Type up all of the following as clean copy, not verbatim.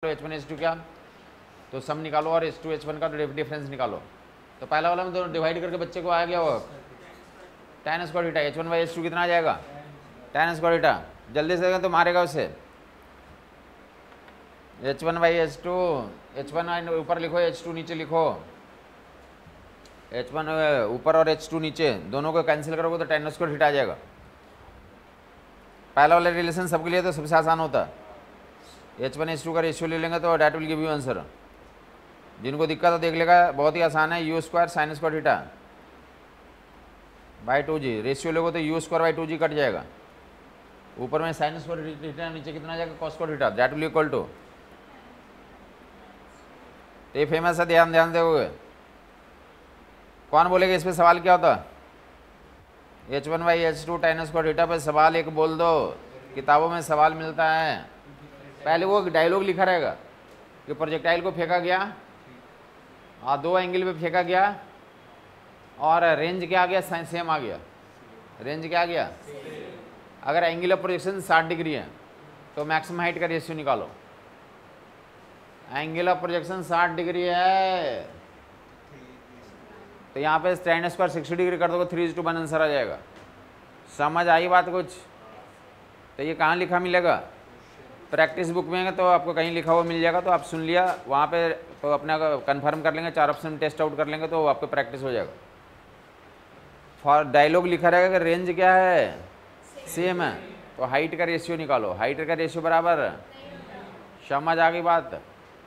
H1 H2 क्या, तो सम निकालो और H2 H1 का डिफरेंस निकालो। तो पहला वाला में दोनों डिवाइड करके बच्चे को आ गया वो tan स्क्वायर थीटा। H1/H2 कितना आ जाएगा tan स्क्वायर थीटा। जल्दी से तो मारेगा उसे। H1/H2, H1 ऊपर लिखो, H2 नीचे लिखो। H1 ऊपर और H2 नीचे, दोनों को कैंसिल करोगे तो tan स्क्वायर थीटा आ जाएगा। पहला वाला रिलेशन सबके लिए तो सबसे आसान होता है। H1/H2 का रेशियो ले लेंगे तो that will give you answer. जिनको दिक्कत है देख लेगा, बहुत ही आसान है। u square sine square theta by 2g, ratio लोगे तो u square by 2g cut जाएगा। ऊपर में साइन स्क्वायर थीटा, नीचे कितना आ जाएगा cos square theta, that will equal to. तो ये फेमस है, ध्यान दोगे। कौन बोलेगा इस पे सवाल क्या होता? H1/H2 tan स्क्वायर थीटा पे सवाल एक बोल दो, किताबों में सवाल मिलता है। पहले वो डायलॉग लिखा रहेगा कि प्रोजेक्टाइल को फेंका गया और दो एंगल पे फेंका गया और रेंज क्या आ गया, सेम आ गया। रेंज क्या आ गया? अगर एंगल ऑफ प्रोजेक्शन 60 डिग्री है तो मैक्सिमम हाइट का रेशियो निकालो। एंगल ऑफ प्रोजेक्शन 60 डिग्री है तो यहाँ पे tan स्क्वायर 60 डिग्री कर दोगे, 3:1 आंसर आ जाएगा। समझ आई बात कुछ? तो ये कहाँ लिखा मिलेगा? प्रैक्टिस बुक में, तो आपको कहीं लिखा हुआ मिल जाएगा, तो आप सुन लिया वहाँ पे, तो अपना कंफर्म कर लेंगे, 4 ऑप्शन टेस्ट आउट कर लेंगे तो आपको प्रैक्टिस हो जाएगा। फॉर डायलॉग लिखा रहेगा कि रेंज क्या है, सेम है, तो हाइट का रेशियो निकालो। हाइट का रेशियो बराबर, समझ आ गई बात?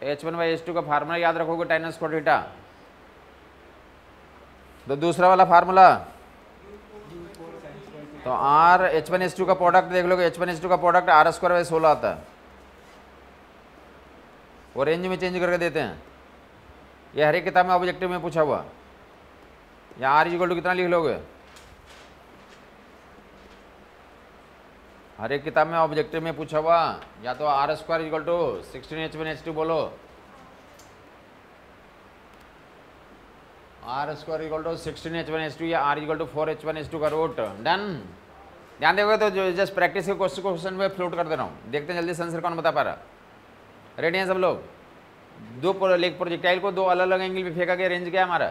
H1/H2 का फार्मूला याद रखोगे tan स्क्वायर थीटा। तो दूसरा वाला फार्मूला, तो R H1H2 का प्रोडक्ट देख लोगे, H1H2 का प्रोडक्ट R² आता है। वो रेंज में चेंज करके देते हैं। ये हर एक किताब में ऑब्जेक्टिव में पूछा हुआ। यहाँ R = कितना लिख लोगे? हर एक किताब में ऑब्जेक्टिव में पूछा हुआ, या तो R² = 16 H1H2 बोलो, R² = 16 H1H2 या R = 4 H1H2 का रूट। डन। ध्यान देखोगे तो जो जस्ट प्रैक्टिस के क्वेश्चन में फ्लोट कर दे रहा हूँ, देखते हैं जल्दी से आंसर कौन बता पा रहा। रेडी हैं सब लोग? दो प्रोजेक्टाइल को दो अलग अलग एंगल पे फेंका गया, रेंज क्या हमारा?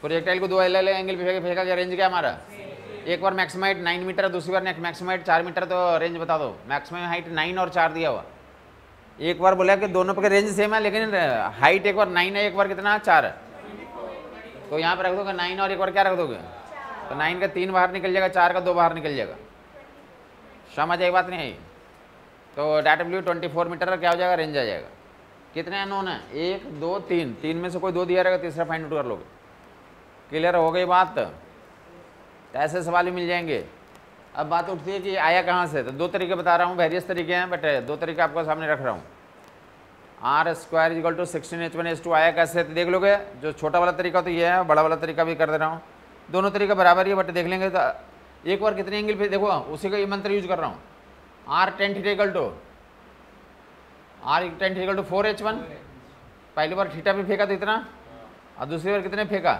प्रोजेक्टाइल को दो अलग अलग एंगल पे फेंका गया, रेंज क्या हमारा? एक बार मैक्सिमम हाइट 9 मीटर, दूसरी बार मैक्सिमम हाइट 4 मीटर, तो रेंज बता दो। मैक्सिमम हाइट 9 और 4 दिया हुआ। एक बार बोला कि दोनों पे रेंज सेम है, लेकिन हाइट एक बार 9 है, एक बार कितना 4 है, तो यहाँ पर रख दोगे 9 और एक बार क्या रख दोगे, तो 9 का 3 बाहर निकल जाएगा, 4 का 2 बाहर निकल जाएगा। समझ आई बात नहीं आई? तो डैट W 24 मीटर क्या हो जाएगा, रेंज आ जाएगा। कितने अननोन है? 1 2 3, 3 में से कोई 2 दिया रहेगा, तीसरा फाइंड आउट कर लोगे। क्लियर हो गई बात? तो ऐसे सवाल भी मिल जाएंगे। अब बात उठती है कि आया कहाँ से, तो 2 तरीके बता रहा हूँ, वेरियस तरीके हैं, बट 2 तरीके आपको सामने रख रहा हूँ। R² = 16 H1H2 आया कैसे, तो देख लोगे। जो छोटा वाला तरीका तो ये है, बड़ा वाला तरीका भी कर दे रहा हूँ। दोनों तरीका बराबर ही है, बट देख लेंगे तो एक बार कितने एंगल पे, देखो उसी का ये मंत्र यूज कर रहा हूँ। R tan θ = 4 H1। पहली बार थीटा पे फेंका तो इतना, और दूसरी बार कितने फेंका,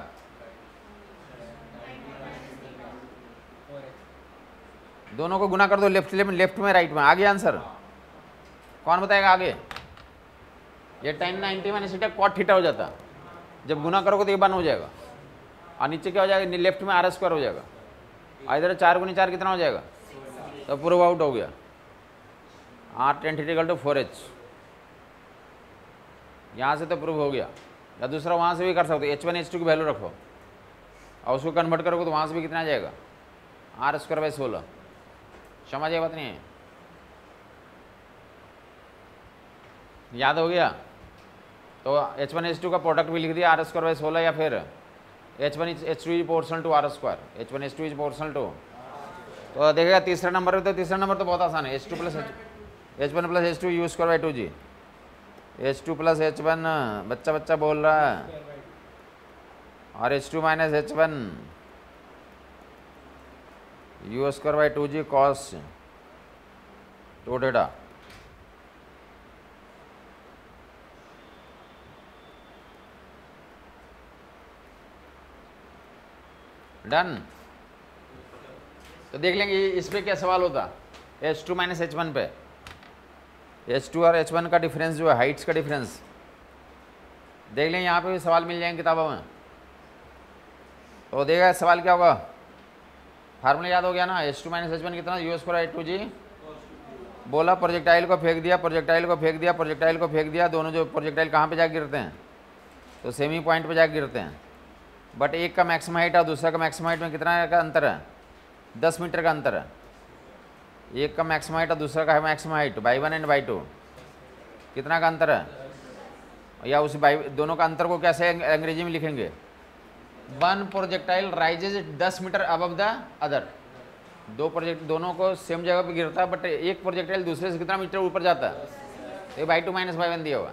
दोनों को गुना कर दो, लेफ्ट में राइट में। आगे आंसर कौन बताएगा? आगे ये tan 90 - cot थीटा हो जाता। जब गुना करोगे तो ये 1 हो जाएगा, और नीचे क्या हो जाएगा, लेफ्ट में R² हो जाएगा। इधर 4 × 4 कितना हो जाएगा, तो प्रूव आउट हो गया। R tan θ = 4H, यहाँ से तो प्रूव हो गया। या दूसरा वहाँ से भी कर सकते हो, H1H2 की वैल्यू रखो और उसको कन्वर्ट करोगे तो वहाँ से भी कितना आ जाएगा, R² 16। समझ आए बात नहीं है? याद हो गया? तो H1H2 का प्रोडक्ट भी लिख दिया R² 16, या फिर H1H2 = to R², H1H2 = to। तो देखेगा तीसरा नंबर, तो तीसरा नंबर तो बहुत आसान है, H1 + H2 u² 2g। H2 + H1 बच्चा बोल रहा है, और H2 - H1 u² 2g cos 2θ। Done. तो देख लेंगे इस पे क्या सवाल होता, H2 - H1 पे। H2 और H1 का डिफरेंस जो है, हाइट्स का डिफरेंस देख लें, यहाँ पे भी सवाल मिल जाएंगे किताबों में। तो देखा सवाल क्या होगा, फार्मूला याद हो गया ना, H2 माइनस H1 कितना, U स्क्वायर H2G। बोला प्रोजेक्टाइल को फेंक दिया, प्रोजेक्टाइल को फेंक दिया, प्रोजेक्टाइल को फेंक दिया, दोनों जो प्रोजेक्टाइल कहाँ पे जाके गिरते हैं, तो सेमी पॉइंट पे जाके गिरते हैं। बट एक का मैक्सिमम हाइट और दूसरा का मैक्सिमम हाइट में कितना का अंतर है, 10 मीटर का अंतर है। एक का मैक्सिमम हाइट और दूसरा का है maximum height, by 1 and by 2 कितना का अंतर है, या उस बाई दोनों का अंतर को कैसे अंग्रेजी में लिखेंगे, 1 projectile rises 10 metre above the other. दोनों को सेम जगह पे गिरता है, बट एक प्रोजेक्टाइल दूसरे से कितना मीटर ऊपर जाता है, तो बाई 2 माइनस बाई 1 दिया हुआ,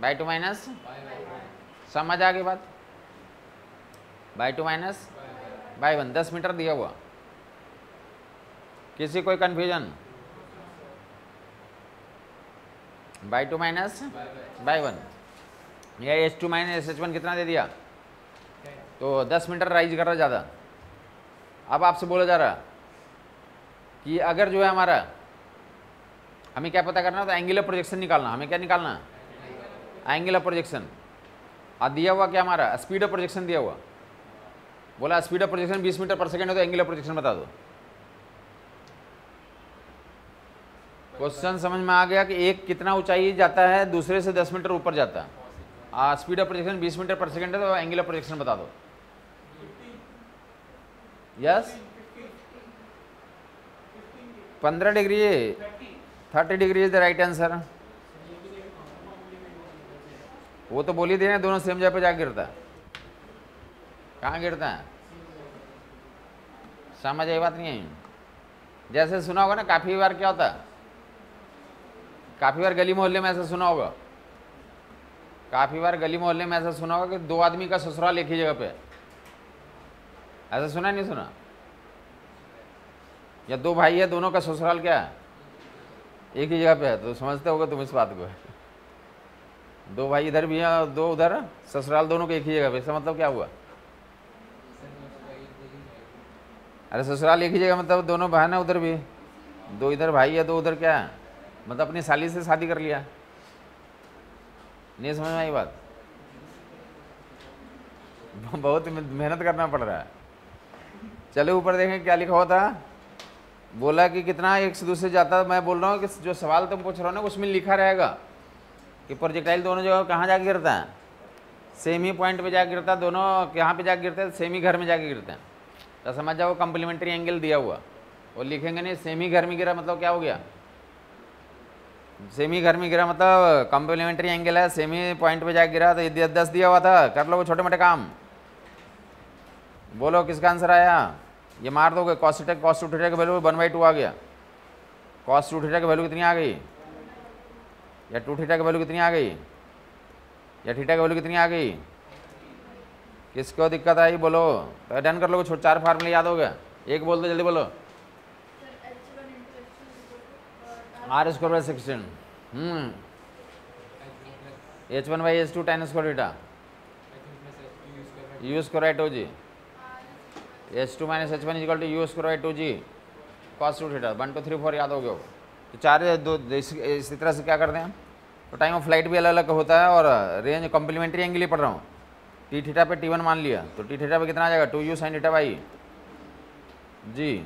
बाई 2 माइनस, समझ आ गई बात, बाई 2 माइनस बाई 1, 10 मीटर दिया हुआ। किसी कोई कन्फ्यूजन, बाई 2 माइनस बाई 1, या H2 माइनस H1 कितना दे दिया, तो 10 मीटर राइज कर रहा ज़्यादा। अब आपसे बोला जा रहा कि अगर जो है हमारा, हमें क्या पता करना, तो एंगुलर प्रोजेक्शन निकालना, हमें क्या निकालना, एंगुलर प्रोजेक्शन। और दिया हुआ क्या हमारा, स्पीड ऑफ प्रोजेक्शन दिया हुआ, बोला स्पीड ऑफ प्रोजेक्शन 20 मीटर पर सेकंड है, तो एंगुलर प्रोजेक्शन बता दो। क्वेश्चन समझ में आ गया कि एक कितना ऊंचाई जाता है, दूसरे से 10 मीटर ऊपर जाता है, स्पीड ऑफ प्रोजेक्शन 20 मीटर पर सेकंड है, तो एंगुलर प्रोजेक्शन बता दो। Yes 15 degree, 30 degree is the right answer. वो तो बोल ही देना, दोनों सेम जगह पे जाके गिरता है, कहाँ गिरता है, समझ आई बात नहीं आई। जैसे सुना होगा ना, काफ़ी बार क्या होता है, काफ़ी बार गली मोहल्ले में ऐसा सुना होगा, काफ़ी बार गली मोहल्ले में ऐसा सुना होगा कि 2 आदमी का ससुराल एक ही जगह पे, ऐसा सुना नहीं सुना, या 2 भाई है, दोनों का ससुराल क्या है, एक ही जगह पे है, तो समझते होगे तुम इस बात को, 2 भाई इधर भी हैं और 2 उधर, ससुराल दोनों के एक ही जगह पे, इसका मतलब क्या हुआ, अरे ससुराल एक ही जगह मतलब दोनों बहन है उधर भी, 2 इधर भाई है, 2 उधर क्या है, मतलब अपनी साली से शादी कर लिया। नहीं समझ में आई बात, बहुत मेहनत करना पड़ रहा है। चलो ऊपर देखें क्या लिखा हुआ था, बोला कि कितना एक से दूसरे जाता, मैं बोल रहा हूँ कि जो सवाल तुम पूछ रहे हो ना उसमें लिखा रहेगा कि प्रोजेक्टाइल दोनों जगह कहाँ जाके गिरता है, सेम ही पॉइंट पे जाके गिरता है, दोनों कहाँ पे जाके गिरते हैं, सेम ही घर में जाके गिरते हैं। तो समझ जाओ कम्प्लीमेंट्री एंगल दिया हुआ, वो लिखेंगे नहीं, सेम ही घर में गिरा मतलब क्या हो गया, सेम ही घर में गिरा मतलब कम्प्लीमेंट्री एंगल है, सेम ही पॉइंट पे जाके गिरा, तो ये 10 दिया हुआ था, कर लो छोटे मोटे काम। बोलो किसका आंसर आया, ये मार दोगे, cos थीटा की वैल्यू 1/2 आ गया, cos 2 थीटा की वैल्यू कितनी आ गई, या 2 थीटा की वैल्यू कितनी आ गई, या थीटा की वैल्यू कितनी आ गई, किसको दिक्कत आई बोलो, तो डन कर लो, 4 फार्मूले याद हो गया, एक बोल दो जल्दी बोलो, R square by 16, H1 by H2 tan square theta, U square by 2G, H2 minus H1 equal to U square by 2G cos 2 theta, 1 2 3 4 याद हो गया होगा। तो 4 2 इसी तरह से क्या करते हैं, तो टाइम ऑफ फ्लाइट भी अलग अलग होता है, और रेंज कॉम्प्लीमेंट्री एंगल ही पढ़ रहा हूँ, टी थीटा पे T1 मान लिया, तो टी थीटा पे कितना आ जाएगा, 2U sine theta by g,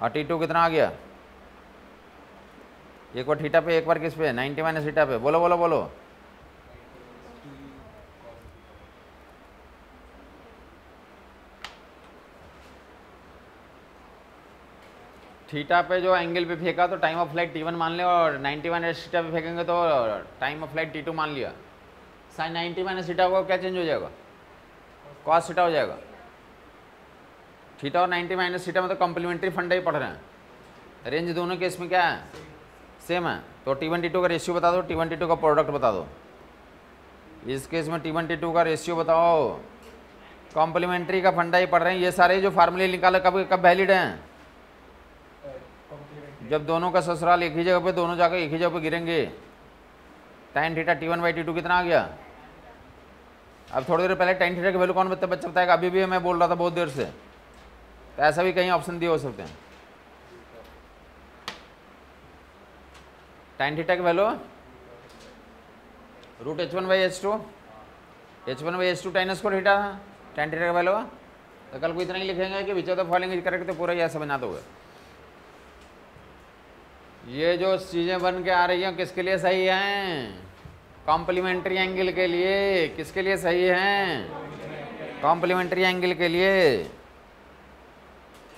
और T2 कितना आ गया, एक बार थीटा पे एक बार किस पे, 90 माइनस थीटा पे, बोलो बोलो बोलो, थीटा पे जो एंगल पे फेंका तो टाइम ऑफ फ्लाइट T1 मान लिया, और 90 माइनस थीटा पे फेंकेंगे तो टाइम ऑफ फ्लाइट T2 मान लिया। साइन 90 माइनस थीटा को क्या चेंज हो जाएगा, कॉस थीटा हो जाएगा। थीटा और 90 माइनस थीटा में तो कॉम्प्लीमेंट्री फंडा ही पढ़ रहे हैं, रेंज दोनों केस में क्या है, सेम है। तो T1 T2 का रेशियो बता दो, T1 T2 का प्रोडक्ट बता दो। इस केस में T1 T2 का रेशियो बताओ, कॉम्प्लीमेंट्री का फंडा ही पढ़ रहे हैं। ये सारे जो फार्मूले निकाले कब कब वैलिड हैं, जब दोनों का ससुराल एक ही जगह पे, दोनों जाकर एक ही जगह पे गिरेंगे। tan theta T1 by T2 कितना आ गया। अब थोड़ी देर पहले tan थीटा की वैल्यू कौन बच्चा बताएगा, अभी भी मैं बोल रहा था बहुत देर से, तो ऐसा भी कहीं ऑप्शन दिए हो सकते हैं। tan थीटा की value root h1/h2, h1/h2 tan square theta, tan theta का वैल्यू। तो कल को इतना ही लिखेंगे कि which of the following is correct, तो पूरा यह समझना दोगे। ये जो चीज़ें बन के आ रही हैं किसके लिए सही हैं? कॉम्प्लीमेंट्री एंगल के लिए। किसके लिए सही हैं? कॉम्प्लीमेंट्री एंगल के लिए।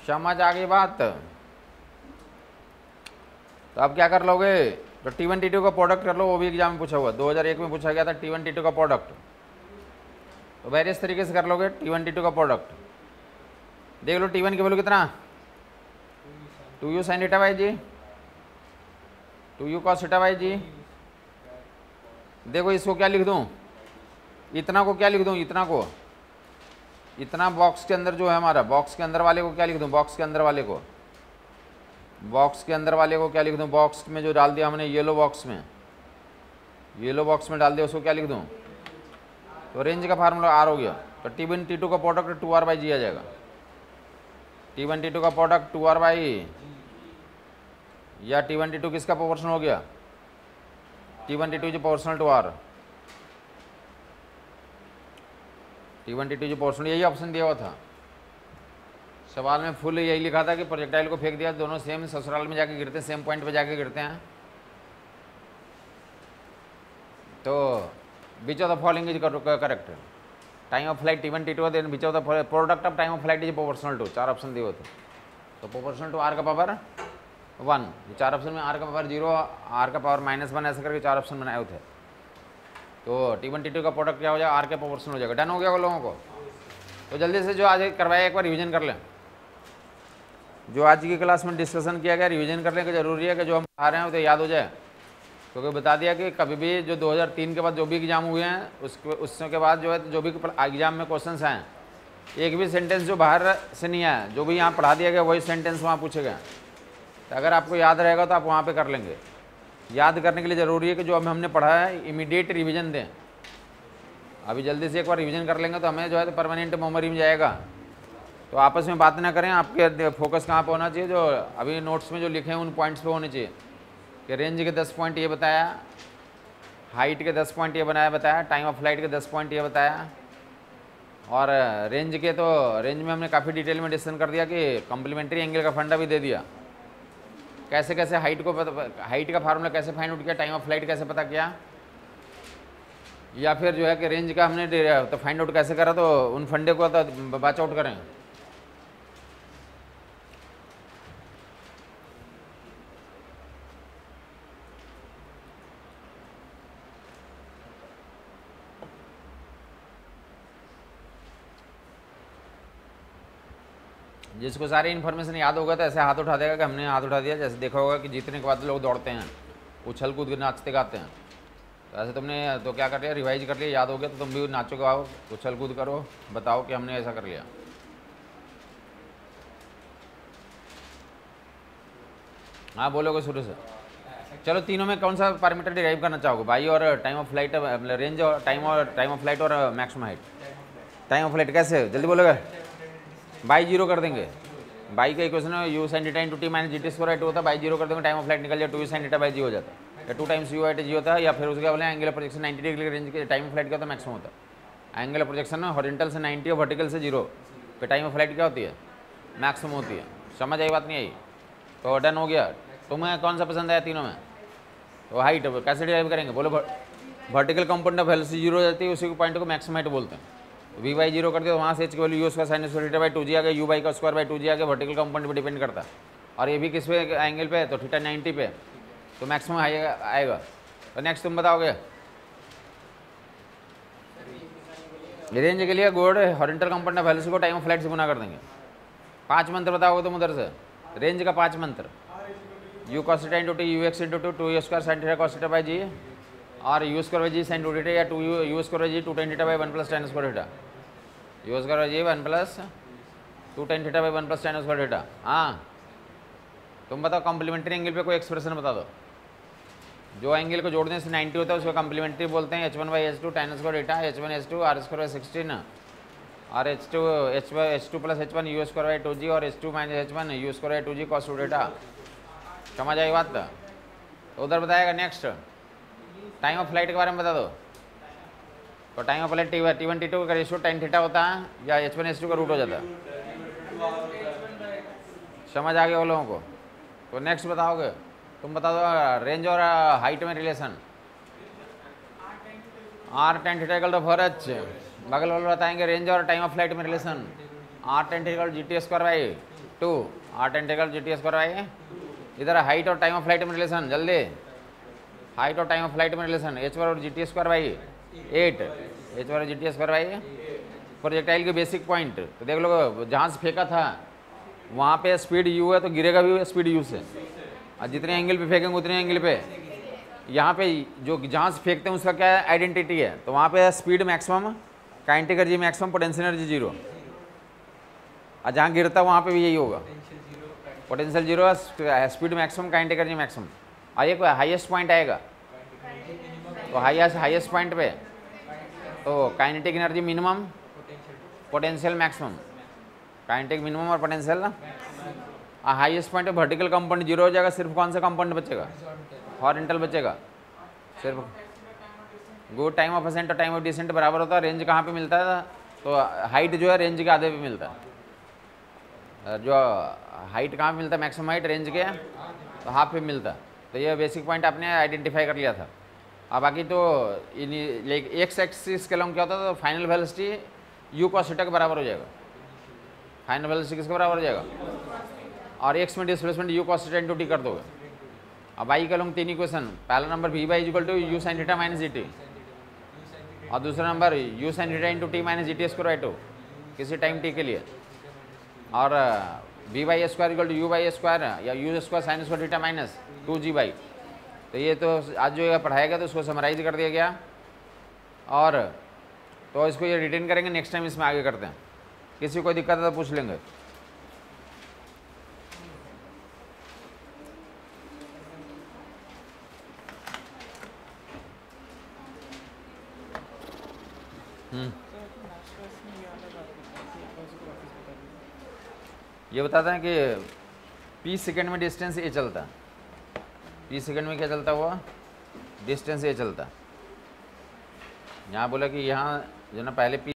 समझ आ गई बात? तो अब क्या कर लोगे? तो T1 T2 का प्रोडक्ट कर लो, वो भी एग्जाम में पूछा हुआ, 2001 में पूछा गया था T1 T2 का प्रोडक्ट। तो वेरियस तरीके से कर लोगे T1 T2 का प्रोडक्ट। देख लो T1 की वैल्यू कितना, 2u sin theta by g, 2u cos theta by g. देखो इसको क्या लिख दूं, इतना को क्या लिख दूं, इतना को, इतना बॉक्स के अंदर जो है हमारा, बॉक्स के अंदर वाले को क्या लिख दूं, बॉक्स के अंदर वाले को, बॉक्स के अंदर वाले को क्या लिख दूं, बॉक्स में जो डाल दिया हमने येलो बॉक्स में, येलो बॉक्स में डाल दिया, उसको क्या लिख दूं? तो रेंज का फार्मूला आर हो गया। तो T1 T2 का प्रोडक्ट 2r बाई जी आ जाएगा। T1 T2 का प्रोडक्ट 2r बाई, या T1 T2 किसका प्रोपोर्शनल हो गया? T1 T2 जो proportional to r, T1 T2 जो प्रोपोर्शनल, यही ऑप्शन दिया हुआ था सवाल में, फुल यही लिखा था कि प्रोजेक्टाइल को फेंक दिया, दोनों सेम ससुराल में जाके गिरते हैं, सेम पॉइंट पे जाके गिरते हैं। तो which of the following is correct, time of flight T1 T2, then which of the product of time of flight is proportional to, 4 option दिए होते। तो प्रोपोर्शनल टू r का पावर 1, 4 ऑप्शन में r का पावर 0, r का power -1, ऐसे करके 4 option बनाए हुए थे। तो T1 T2 का प्रोडक्ट क्या हो जाएगा, r के प्रोपोर्शनल हो जाएगा। डन हो गया लोगों को? तो जल्दी से जो आज करवाया एक बार रिवीजन कर लें, जो आज की क्लास में डिस्कशन किया गया रिवीजन करने की ज़रूरी है कि जो हम पढ़ा रहे हैं वो तो याद हो जाए। क्योंकि बता दिया कि कभी भी जो 2003 के बाद जो भी एग्ज़ाम हुए हैं उसके बाद जो है जो भी एग्ज़ाम में क्वेश्चंस हैं, एक भी सेंटेंस जो बाहर से नहीं आया, जो भी यहाँ पढ़ा दिया गया वही सेंटेंस वहाँ पूछे गए। तो अगर आपको याद रहेगा तो आप वहाँ पर कर लेंगे। याद करने के लिए ज़रूरी है कि जो हमने पढ़ा है इमीडिएट रिविज़न दें। अभी जल्दी से एक बार रिविज़न कर लेंगे तो हमें जो है तो परमानेंट मेमोरी में जाएगा। तो आपस में बात ना करें, आपके फोकस कहाँ पे होना चाहिए, जो अभी नोट्स में जो लिखे हैं उन पॉइंट्स पे होने चाहिए कि रेंज के 10 पॉइंट ये बताया, हाइट के 10 पॉइंट ये बताया, टाइम ऑफ फ्लाइट के 10 पॉइंट ये बताया, और रेंज के तो रेंज में हमने काफ़ी डिटेल में डिस्कशन कर दिया कि कॉम्प्लीमेंट्री एंगल का फंडा भी दे दिया, कैसे कैसे हाइट का फार्मूला कैसे फाइंड आउट किया, टाइम ऑफ फ्लाइट कैसे पता किया, या फिर जो है कि रेंज का हमने तो फाइंड आउट कैसे करा, तो उन फंडे को तो बाच आउट करें। जिसको सारी इन्फॉर्मेशन याद होगा तो ऐसे हाथ उठा देगा कि हमने हाथ उठा दिया। जैसे देखा होगा कि जीतने के बाद लोग दौड़ते हैं, उछल कूद के नाचते गाते हैं, तो ऐसे तुमने तो क्या कर लिया, रिवाइज कर लिया, याद हो गया तो तुम भी नाचो गाओ, उछल कूद करो, बताओ कि हमने ऐसा कर लिया। हाँ बोलोगे शुरू से। चलो तीनों में कौन सा पैरामीटर डिराइव करना चाहोगे, बाई और टाइम ऑफ फ्लाइट, रेंज और टाइम ऑफ फ्लाइट और maximum height. Time of flight कैसे, जल्दी बोलोगे? बाई 0 कर देंगे। बाई का इक्वेशन है u sin theta into t minus GT square होता है, बाई 0 कर देंगे, टाइम ऑफ फ्लाइट निकल जाए 2u sin थीटा बाई जी हो जाता है, या 2 टाइम्स u बाई जी होता है, या फिर उसके बोले एंगुलर प्रोजेक्शन 90 डिग्री रेंज के टाइम ऑफ फ्लाइट क्या होता है, मैक्सिमम होता है। एंगुलर प्रोजेक्शन में हॉरिजॉन्टल से 90 और वर्टिकल से 0 पे टाइम ऑफ फ्लाइट क्या होती है, मैक्सिमम होती है। समझ आई बात नहीं आई? तो डन हो गया। तुम्हें कौन सा पसंद आया तीनों में? तो हाइट कैसे डिराइव करेंगे, बोलो? वर्टिकल कंपोनेंट ऑफ वेलोसिटी 0 हो जाती है, उसी पॉइंट को मैक्सिमम हाइट बोलते हैं। v बाई 0 कर दिया तो वहाँ से h की वैल्यू यू उसका sign square theta by 2g आ गया, u बाई का स्क्वायर बाई 2g आ गया, वर्टिकल कंपोनेंट पे डिपेंड करता है। और ये भी किस पे एंगल पे है, तो थीटा 90 पे, तो मैक्सिमम आएगा। तो नेक्स्ट तुम बताओगे। रेंज के लिए गोड हॉरिजॉन्टल कंपोनेंट ऑफ वेलोसिटी को टाइम ऑफ फ्लाइट से गुना कर देंगे। 5 मंत्र बताओगे तुम उधर से, रेंज का 5 मंत्र, u cos theta into t, ux into 2u square sine theta cos theta by g, और u square by g sine 2 theta, या 2u square by g 2 tan theta by 1 plus tan square theta, u square by g 1 plus 2 tan theta by 1 plus tan square theta. हाँ तुम बताओ complementary angle पे कोई expression बता दो। जो angle को जोड़ने से 90 होता है उसको कॉम्प्लीमेंट्री बोलते हैं। h1/h2 tan square theta, h1h2 r square by 16, और h2 plus h1 u square by 2g, और h2 minus h1 u square by 2g cos 2 theta. समझ आई बात? तो उधर बताएगा नेक्स्ट टाइम ऑफ फ्लाइट के बारे में बता दो। तो time of flight T1 T2 का रेशियो tan थीटा होता है या H1 H2 का रूट हो जाता है? समझ आ गया वो लोगों को? तो नेक्स्ट बताओगे, तुम बता दो रेंज और हाइट में relation. R tan theta equal to 4h। बगल वाले बताएंगे रेंज और टाइम ऑफ फ्लाइट में relation. R tan theta GT square by 2, R tan theta GT square by, इधर हाइट और टाइम ऑफ फ्लाइट में रिलेशन। जल्दी, हाइट और टाइम ऑफ फ्लाइट में रिलेशन h और GT स्क्वायर बाई 8, h और GT square by. Projectile के basic point तो देख लो, जहाँ से फेंका था वहाँ पे स्पीड u है तो गिरेगा भी स्पीड u से, और जितने एंगल पे फेंकेंगे उतने एंगल पे। यहाँ पे जो जहाँ से फेंकते हैं उसका क्या आइडेंटिटी है, तो वहाँ पे speed maximum, kinetic energy maximum, potential energy zero. और जहाँ गिरता है वहाँ पे भी यही होगा, potential zero, speed maximum, kinetic energy maximum. और एक हाईएस्ट पॉइंट आएगा, तो हाईएस्ट पॉइंट पे तो kinetic energy minimum, potential maximum, kinetic minimum और पोटेंशियल। हाईएस्ट पॉइंट पे वर्टिकल कंपाउंड जीरो हो जाएगा, सिर्फ कौन सा कंपाउंड बचेगा? हॉरिजॉन्टल बचेगा सिर्फ। गुड, टाइम ऑफ असेंट और टाइम ऑफ डिसेंट बराबर होता है। रेंज कहाँ पे मिलता है? तो हाइट जो है रेंज के आधे पे मिलता है। जो हाइट कहाँ पे मिलता है? मैक्सिमम हाइट रेंज के तो हाफ पे मिलता है। तो ये बेसिक पॉइंट आपने आइडेंटिफाई कर लिया था। अब बाकी तो एक्स एक्सिस के लॉन्ग क्या होता है, तो final velocity u cos theta के बराबर हो जाएगा। फाइनल वेलोसिटी किसके बराबर हो जाएगा? और एक्स में displacement u cos theta into t कर दोगे। अब आई का लॉन्ग तीन इक्वेशन, पहला नंबर v by equal to u sin theta minus gt, और दूसरा नंबर u sin theta into t minus gt square by 2 किसी टाइम t के लिए, और v by square equal to u by square या u square sine square theta minus 2g by. तो ये तो आज जो पढ़ाया गया तो उसको समराइज कर दिया गया, और तो इसको ये रिटेन करेंगे, नेक्स्ट टाइम इसमें आगे करते हैं। किसी को कोई दिक्कत है तो पूछ लेंगे। ये बताते हैं कि p सेकेंड में डिस्टेंस ये चलता, p सेकेंड में क्या चलता हुआ? डिस्टेंस ये चलता। यहाँ बोला कि यहाँ जो ना पहले p